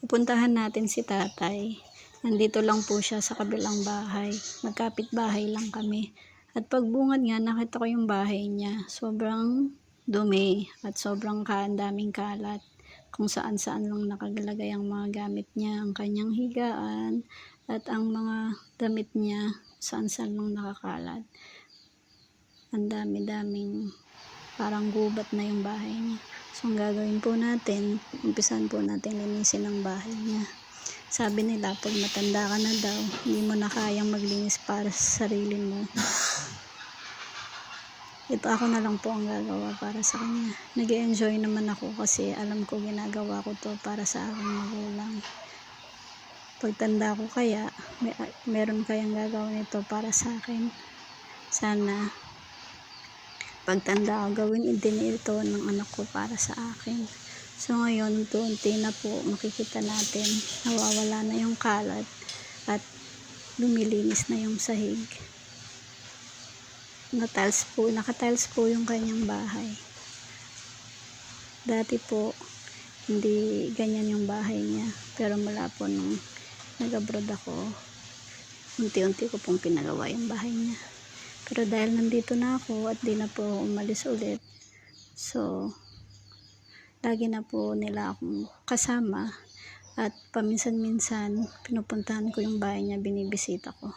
Pupuntahan natin si tatay. Nandito lang po siya sa kabilang bahay. Magkapit bahay lang kami. At pagbungad nga, nakita ko yung bahay niya. Sobrang dumi at sobrang daming kalat. Kung saan saan lang nakagalagay ang mga gamit niya, ang kanyang higaan, at ang mga damit niya, saan saan lang nakakalat. Ang dami-daming parang gubat na yung bahay niya. So, ang gagawin po natin, umpisan po natin linisin ang bahay niya. Sabi nila, pag matanda ka na daw, hindi mo na kayang maglinis para sa sarili mo. Ito ako na lang po ang gagawa para sa kanya. Nag-enjoy naman ako kasi alam ko ginagawa ko to para sa aking magulang. Pagtanda ko kaya, meron kayang gagawin ito para sa akin. Sana pagtanda ko, gawin din ito ng anak ko para sa akin. So ngayon, unti-unti na po makikita natin, nawawala na yung kalat at lumilinis na yung sahig. Naka-tiles po yung kanyang bahay. Dati po, hindi ganyan yung bahay niya. Pero mula po nung nag-abroad ako, unti-unti ko pong pinagawa yung bahay niya. Pero dahil nandito na ako at di na po umalis ulit, so lagi na po nila akong kasama at paminsan-minsan pinupuntahan ko yung bahay niya, binibisita ko.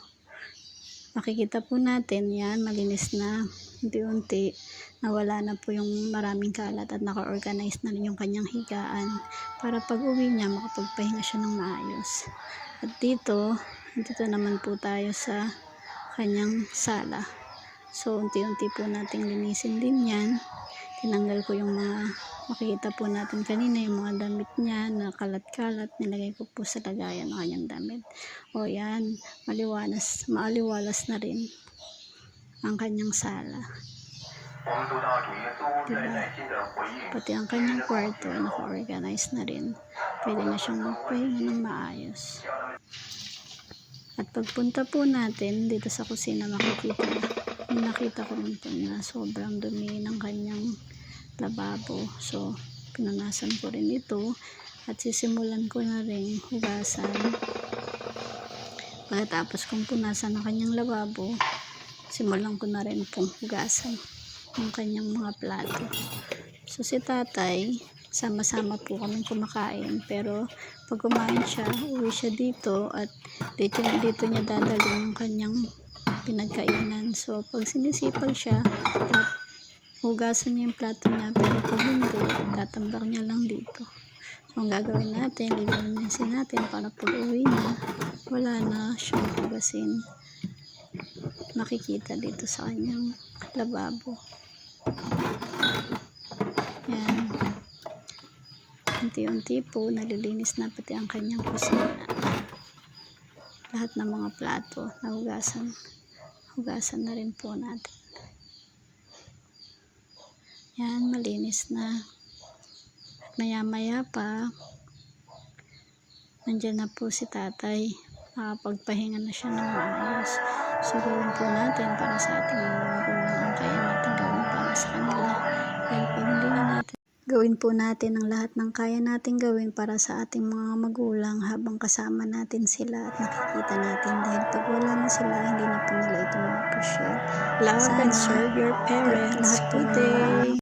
Makikita po natin yan, malinis na, unti-unti nawala na po yung maraming kalat at naka-organize na rin yung kanyang higaan para pag uwi niya makapagpahinga siya ng maayos. At dito naman po tayo sa kanyang sala. So unti-unti po nating linisin din yan. Tinanggal ko yung mga makikita po natin kanina, yung mga damit niya na kalat-kalat, nilagay ko po sa lagayan ng kanyang damit. O yan, maaliwalas na rin ang kanyang sala. Diba? Pati ang kanyang kwarto naka-organize na rin. Pwede na siyang magpahinga ng maayos. At pagpunta po natin dito sa kusina, nakita ko rin po na sobrang dumi ng kanyang lababo. So pinunasan ko rin ito at sisimulan ko na rin hugasan. Pagkatapos kong punasan ang kanyang lababo, simulan ko na rin pong hugasan ang kanyang mga plato. So si tatay, sama-sama po kaming kumakain, pero pag kumain siya, uwi siya dito at dito niya dadalhin yung kanyang pinagkainan. So pag sinisipag siya at hugasan niya yung plato niya, pero pag hindi, tatambak niya lang dito. So ang gagawin natin, lilinisin natin para pag uwi niya, wala na siyang hugasin. Makikita dito sa kanyang lababo. Yan. Unti-unti po nalilinis na pati ang kanyang kusina. Lahat ng mga plato na hugasan na rin po natin. Yan, malinis na. At maya-maya pa, nandyan na po si tatay. Makapagpahinga na siya ng maayos. So gawin po natin para sa ating mga magulang ang kaya natin gawin para sa kanila. Dahil pag hindi na natin gawin po natin ang lahat ng kaya natin gawin para sa ating mga magulang habang kasama natin sila at nakikita natin, dahil pag wala na sila, hindi na po nila ito ma-appreciate. Love and serve your parents. Good day!